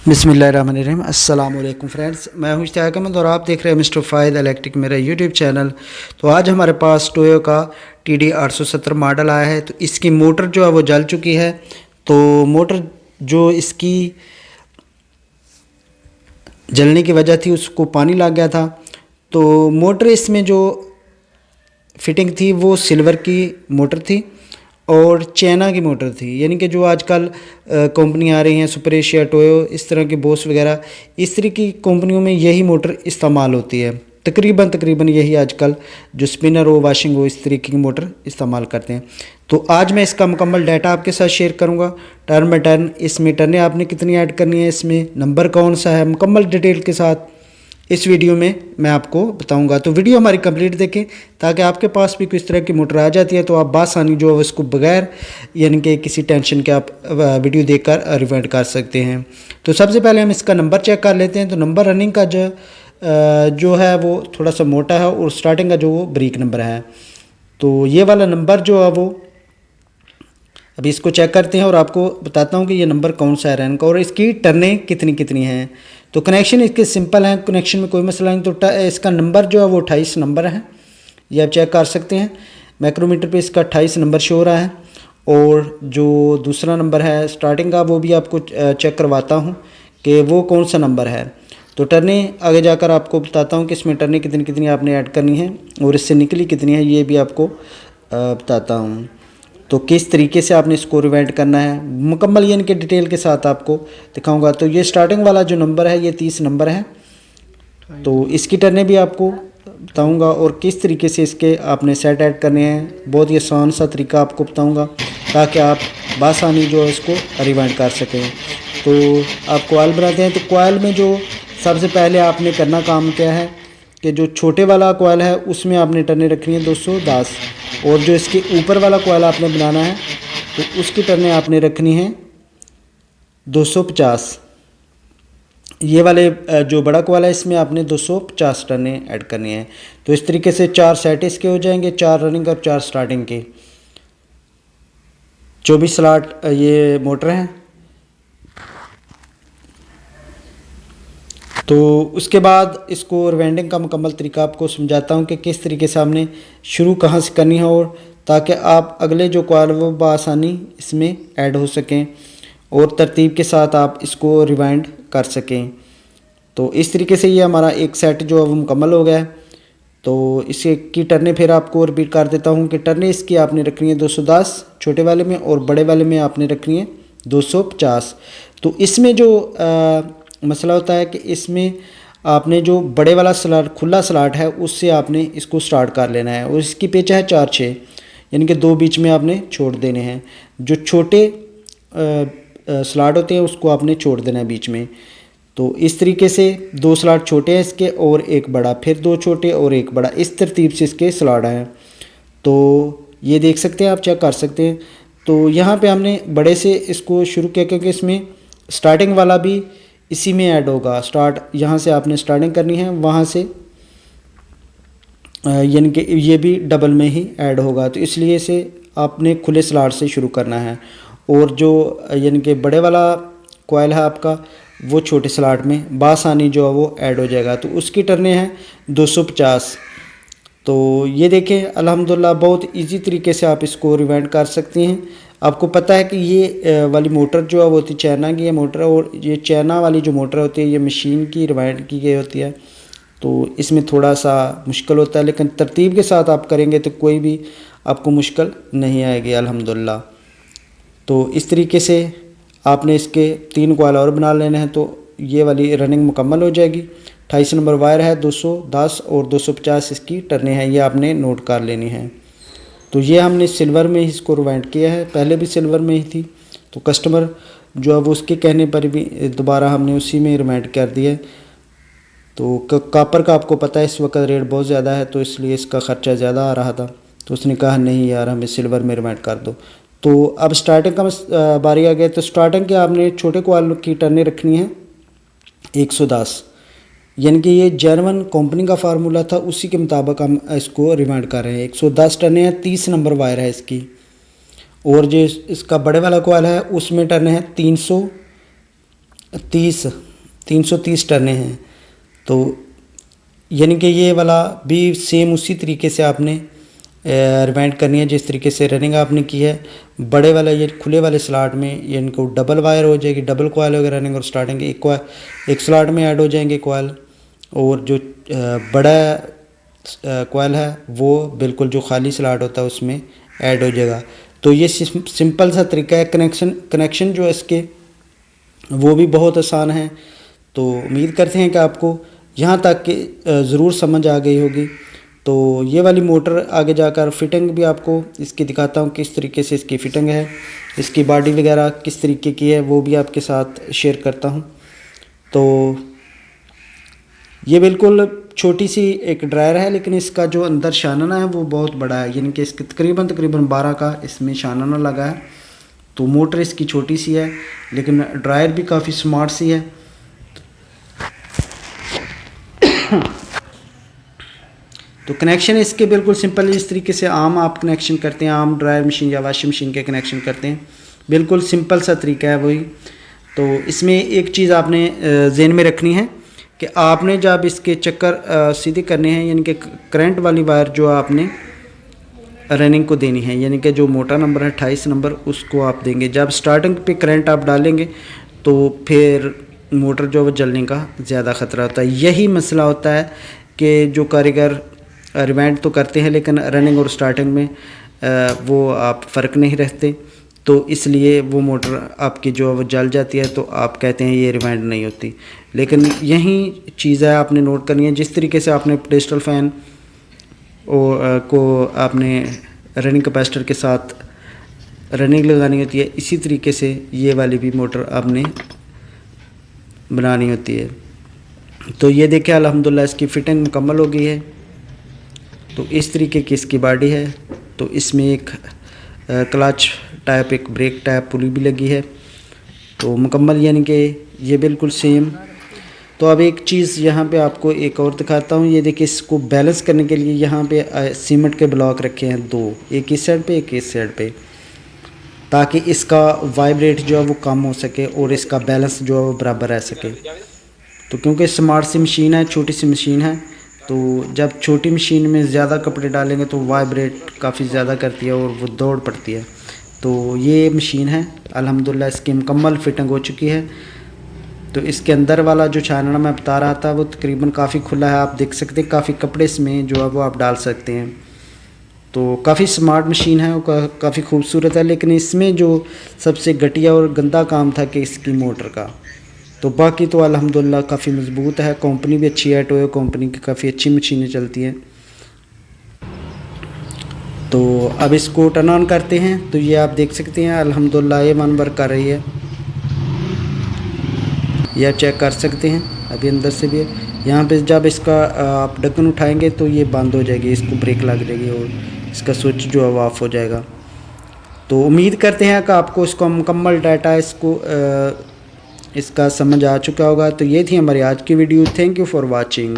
बिस्मिल्लाहिर्रहमानिर्रहीम। अस्सलाम वालेकुम फ्रेंड्स, मैं हूं इश्तियाक अहमद और आप देख रहे हैं मिस्टर फ़ाहिद इलेक्ट्रिक मेरा यूट्यूब चैनल। तो आज हमारे पास टोयो का TD 870 मॉडल आया है। तो इसकी मोटर जो है वो जल चुकी है। तो मोटर जो इसकी जलने की वजह थी उसको पानी लग गया था। तो मोटर इसमें जो फिटिंग थी वो सिल्वर की मोटर थी और चाइना की मोटर थी, यानी कि जो आजकल कंपनी आ रही हैं सुपर एशिया, टोयो, इस तरह की बोस वगैरह, इस तरह की कंपनियों में यही मोटर इस्तेमाल होती है। तकरीबन यही आजकल जो स्पिनर हो, वॉशिंग हो, इस तरीके की मोटर इस्तेमाल करते हैं। तो आज मैं इसका मुकम्मल डाटा आपके साथ शेयर करूंगा, टर्न बाय टर्न। इसमें टर्नें आपने कितनी ऐड करनी है, इसमें नंबर कौन सा है, मुकम्मल डिटेल के साथ इस वीडियो में मैं आपको बताऊंगा। तो वीडियो हमारी कंप्लीट देखें ताकि आपके पास भी किस तरह की मोटर आ जाती है तो आप बासानी जो है उसको बगैर यानी कि किसी टेंशन के आप वीडियो देखकर रिवाइंड कर सकते हैं। तो सबसे पहले हम इसका नंबर चेक कर लेते हैं। तो नंबर रनिंग का जो है वो थोड़ा सा मोटा है और स्टार्टिंग का जो वो ब्रेक नंबर है। तो ये वाला नंबर जो है वो अभी इसको चेक करते हैं और आपको बताता हूँ कि ये नंबर कौन सा है रैन का और इसकी टर्नें कितनी कितनी हैं। तो कनेक्शन इसके सिंपल हैं, कनेक्शन में कोई मसला नहीं। तो इसका नंबर जो है वो 28 नंबर है, ये आप चेक कर सकते हैं। माइक्रोमीटर पे इसका 28 नंबर शो हो रहा है। और जो दूसरा नंबर है स्टार्टिंग का वो भी आपको चेक करवाता हूँ कि वो कौन सा नंबर है। तो टर्नें आगे जाकर आपको बताता हूँ कि इसमें टर्नें कितनी कितनी आपने ऐड करनी है और इससे निकली कितनी है ये भी आपको बताता हूँ। तो किस तरीके से आपने इसको रिवाइंड करना है मुकम्मल यानी कि डिटेल के साथ आपको दिखाऊंगा। तो ये स्टार्टिंग वाला जो नंबर है ये 30 नंबर है। तो इसकी टर्नें भी आपको बताऊंगा और किस तरीके से इसके आपने सेट ऐड करने हैं। बहुत ही आसान सा तरीका आपको बताऊंगा ताकि आप बासानी जो है इसको रिवाइंड कर सकें। तो आप कॉयल बनाते हैं। तो कॉयल में जो सबसे पहले आपने करना काम क्या है कि जो छोटे वाला कॉयल है उसमें आपने टर्नें रखनी है 210 और जो इसके ऊपर वाला कॉयल आपने बनाना है तो उसकी टर्नें आपने रखनी है 250। ये वाले जो बड़ा कॉयल है इसमें आपने 250 टर्नें ऐड करनी है। तो इस तरीके से 4 सेट इसके हो जाएंगे, 4 रनिंग और 4 स्टार्टिंग के। 24 स्लॉट ये मोटर है। तो उसके बाद इसको रिवाइंडिंग का मुकम्मल तरीका आपको समझाता हूँ कि किस तरीके से आपने शुरू कहाँ से करनी है और ताकि आप अगले जो कॉल वो बआसानी इसमें ऐड हो सकें और तरतीब के साथ आप इसको रिवाइंड कर सकें। तो इस तरीके से ये हमारा एक सेट जो है वो मुकम्मल हो गया है। तो इसके की टर्नें फिर आपको रिपीट कर देता हूँ कि टर्नें इसकी आपने रखनी है 210 छोटे वाले में और बड़े वाले में आपने रखनी है 250। तो इसमें जो मसला होता है कि इसमें आपने जो बड़े वाला स्लॉट खुला स्लॉट है उससे आपने इसको स्टार्ट कर लेना है और इसकी पेच है 4-6 यानी कि 2 बीच में आपने छोड़ देने हैं। जो छोटे स्लॉट होते हैं उसको आपने छोड़ देना है बीच में। तो इस तरीके से 2 स्लॉट छोटे हैं इसके और एक बड़ा, फिर 2 छोटे और एक बड़ा, इस तरतीब से इसके स्लॉट हैं। तो ये देख सकते हैं, आप चेक कर सकते हैं। तो यहाँ पे हमने बड़े से इसको शुरू किया क्योंकि इसमें स्टार्टिंग वाला भी इसी में ऐड होगा। स्टार्ट यहाँ से आपने स्टार्टिंग करनी है, वहाँ से यानी कि ये भी डबल में ही ऐड होगा। तो इसलिए इसे आपने खुले स्लॉट से शुरू करना है और जो यानी कि बड़े वाला कॉयल है आपका वो छोटे स्लॉट में बासानी जो है वो ऐड हो जाएगा। तो उसकी टर्नें हैं 250। तो ये देखें अल्हम्दुलिल्लाह बहुत इजी तरीके से आप इसको रिवाइंड कर सकते हैं। आपको पता है कि ये वाली मोटर जो है वो होती है चाइना की है मोटर और ये चाइना वाली जो मोटर होती है ये मशीन की रिवाइंड की गई होती है। तो इसमें थोड़ा सा मुश्किल होता है लेकिन तरतीब के साथ आप करेंगे तो कोई भी आपको मुश्किल नहीं आएगी अल्हम्दुलिल्लाह। तो इस तरीके से आपने इसके 3 कॉयल और बना लेने हैं तो ये वाली रनिंग मुकम्मल हो जाएगी। 28 नंबर वायर है, 210 और 250 इसकी टर्नें हैं, ये आपने नोट कर लेनी है। तो ये हमने सिल्वर में ही इसको रिवाइंड किया है, पहले भी सिल्वर में ही थी। तो कस्टमर जो है वो उसके कहने पर भी दोबारा हमने उसी में रिवाइंड कर दिया है। तो कापर का आपको पता है इस वक्त रेट बहुत ज़्यादा है तो इसलिए इसका ख़र्चा ज़्यादा आ रहा था। तो उसने कहा नहीं यार हमें सिल्वर में रिवाइंड कर दो। तो अब स्टार्टिंग का बारी आ गया। तो स्टार्टिंग के आपने छोटे कॉयल की टर्नें रखनी है 110 यानी कि ये जर्मन कंपनी का फार्मूला था उसी के मुताबिक हम इसको रिवाइंड कर रहे हैं। 110 टर्नें हैं, 30 नंबर वायर है इसकी। और जो इसका बड़े वाला कॉयल है उसमें टर्नें हैं 330 टर्ने हैं। तो यानी कि ये वाला भी सेम उसी तरीके से आपने रिवाइंड करनी है जिस तरीके से रनिंग आपने की है। बड़े वाले ये खुले वाले स्लॉट में ये इनको डबल वायर हो जाएगी, डबल कॉयल होगी रनिंग, और स्टार्टिंग एक स्लॉट में ऐड हो जाएंगे कॉयल, और जो बड़ा कॉयल है वो बिल्कुल जो खाली स्लॉट होता है उसमें ऐड हो जाएगा। तो ये सिंपल सा तरीका है। कनेक्शन जो है इसके वो भी बहुत आसान है। तो उम्मीद करते हैं कि आपको यहाँ तक कि ज़रूर समझ आ गई होगी। तो ये वाली मोटर आगे जाकर फिटिंग भी आपको इसकी दिखाता हूँ किस तरीके से इसकी फ़िटिंग है, इसकी बॉडी वगैरह किस तरीके की है वो भी आपके साथ शेयर करता हूँ। तो ये बिल्कुल छोटी सी एक ड्रायर है, लेकिन इसका जो अंदर शानना है वो बहुत बड़ा है, यानी कि इसके तकरीबन 12 का इसमें शानना लगा है। तो मोटर इसकी छोटी सी है लेकिन ड्रायर भी काफ़ी स्मार्ट सी है। तो कनेक्शन इसके बिल्कुल सिंपल, इस तरीके से आम आप कनेक्शन करते हैं, आम ड्रायर मशीन या वॉशिंग मशीन के कनेक्शन करते हैं, बिल्कुल सिंपल सा तरीका है वही। तो इसमें एक चीज़ आपने ज़हन में रखनी है कि आपने जब इसके चक्कर सीधे करने हैं, यानी कि करंट वाली वायर जो आपने रनिंग को देनी है, यानी कि जो मोटा नंबर है 28 नंबर उसको आप देंगे। जब स्टार्टिंग पे करंट आप डालेंगे तो फिर मोटर जो है जलने का ज़्यादा ख़तरा होता है। यही मसला होता है कि जो कारीगर रिवाइंड तो करते हैं लेकिन रनिंग और स्टार्टिंग में वो आप फ़र्क नहीं रखते, तो इसलिए वो मोटर आपकी जो है वो जल जाती है। तो आप कहते हैं ये रिवाइंड नहीं होती, लेकिन यही चीज़ है आपने नोट करनी है। जिस तरीके से आपने पेडस्टल फ़ैन को आपने रनिंग कैपेसिटर के साथ रनिंग लगानी होती है, इसी तरीके से ये वाली भी मोटर आपने बनानी होती है। तो ये देखिए अल्हम्दुलिल्लाह इसकी फ़िटिंग मुकम्मल हो गई है। तो इस तरीके की इसकी बॉडी है। तो इसमें एक क्लच टाइप, एक ब्रेक टाइप पुली भी लगी है। तो मुकम्मल यानी कि ये बिल्कुल सेम। तो अब एक चीज़ यहाँ पे आपको एक और दिखाता हूँ। ये देखिए इसको बैलेंस करने के लिए यहाँ पे सीमेंट के ब्लॉक रखे हैं 2, एक इस साइड पे एक इस साइड पे, ताकि इसका वाइब्रेट जो है वो कम हो सके और इसका बैलेंस जो है वो बराबर रह सके। तो क्योंकि स्मार्ट सी मशीन है, छोटी सी मशीन है, तो जब छोटी मशीन में ज़्यादा कपड़े डालेंगे तो वाइब्रेट काफ़ी ज़्यादा करती है और वो दौड़ पड़ती है। तो ये मशीन है अल्हम्दुलिल्लाह इसकी मुकम्मल फिटिंग हो चुकी है। तो इसके अंदर वाला जो छानना मैं बता रहा था वो तकरीबन काफ़ी खुला है, आप देख सकते हैं, काफ़ी कपड़े इसमें जो है वो आप डाल सकते हैं। तो काफ़ी स्मार्ट मशीन है, काफ़ी खूबसूरत है। लेकिन इसमें जो सबसे घटिया और गंदा काम था कि इसकी मोटर का। तो बाकी तो अल्हम्दुलिल्लाह काफ़ी मज़बूत है, कंपनी भी अच्छी है, टोयो कंपनी की काफ़ी अच्छी मशीनें चलती हैं। तो अब इसको टर्न ऑन करते हैं। तो ये आप देख सकते हैं अल्हम्दुलिल्लाह ये वन वर्क कर रही है, ये आप चेक कर सकते हैं। अभी अंदर से भी यहाँ पे जब इसका आप ढक्कन उठाएंगे तो ये बंद हो जाएगी, इसको ब्रेक लग जाएगी और इसका स्विच जो है वो ऑफ हो जाएगा। तो उम्मीद करते हैं कि आपको इसका मुकम्मल डाटा इसका समझ आ चुका होगा। तो ये थी हमारी आज की video. Thank you for watching.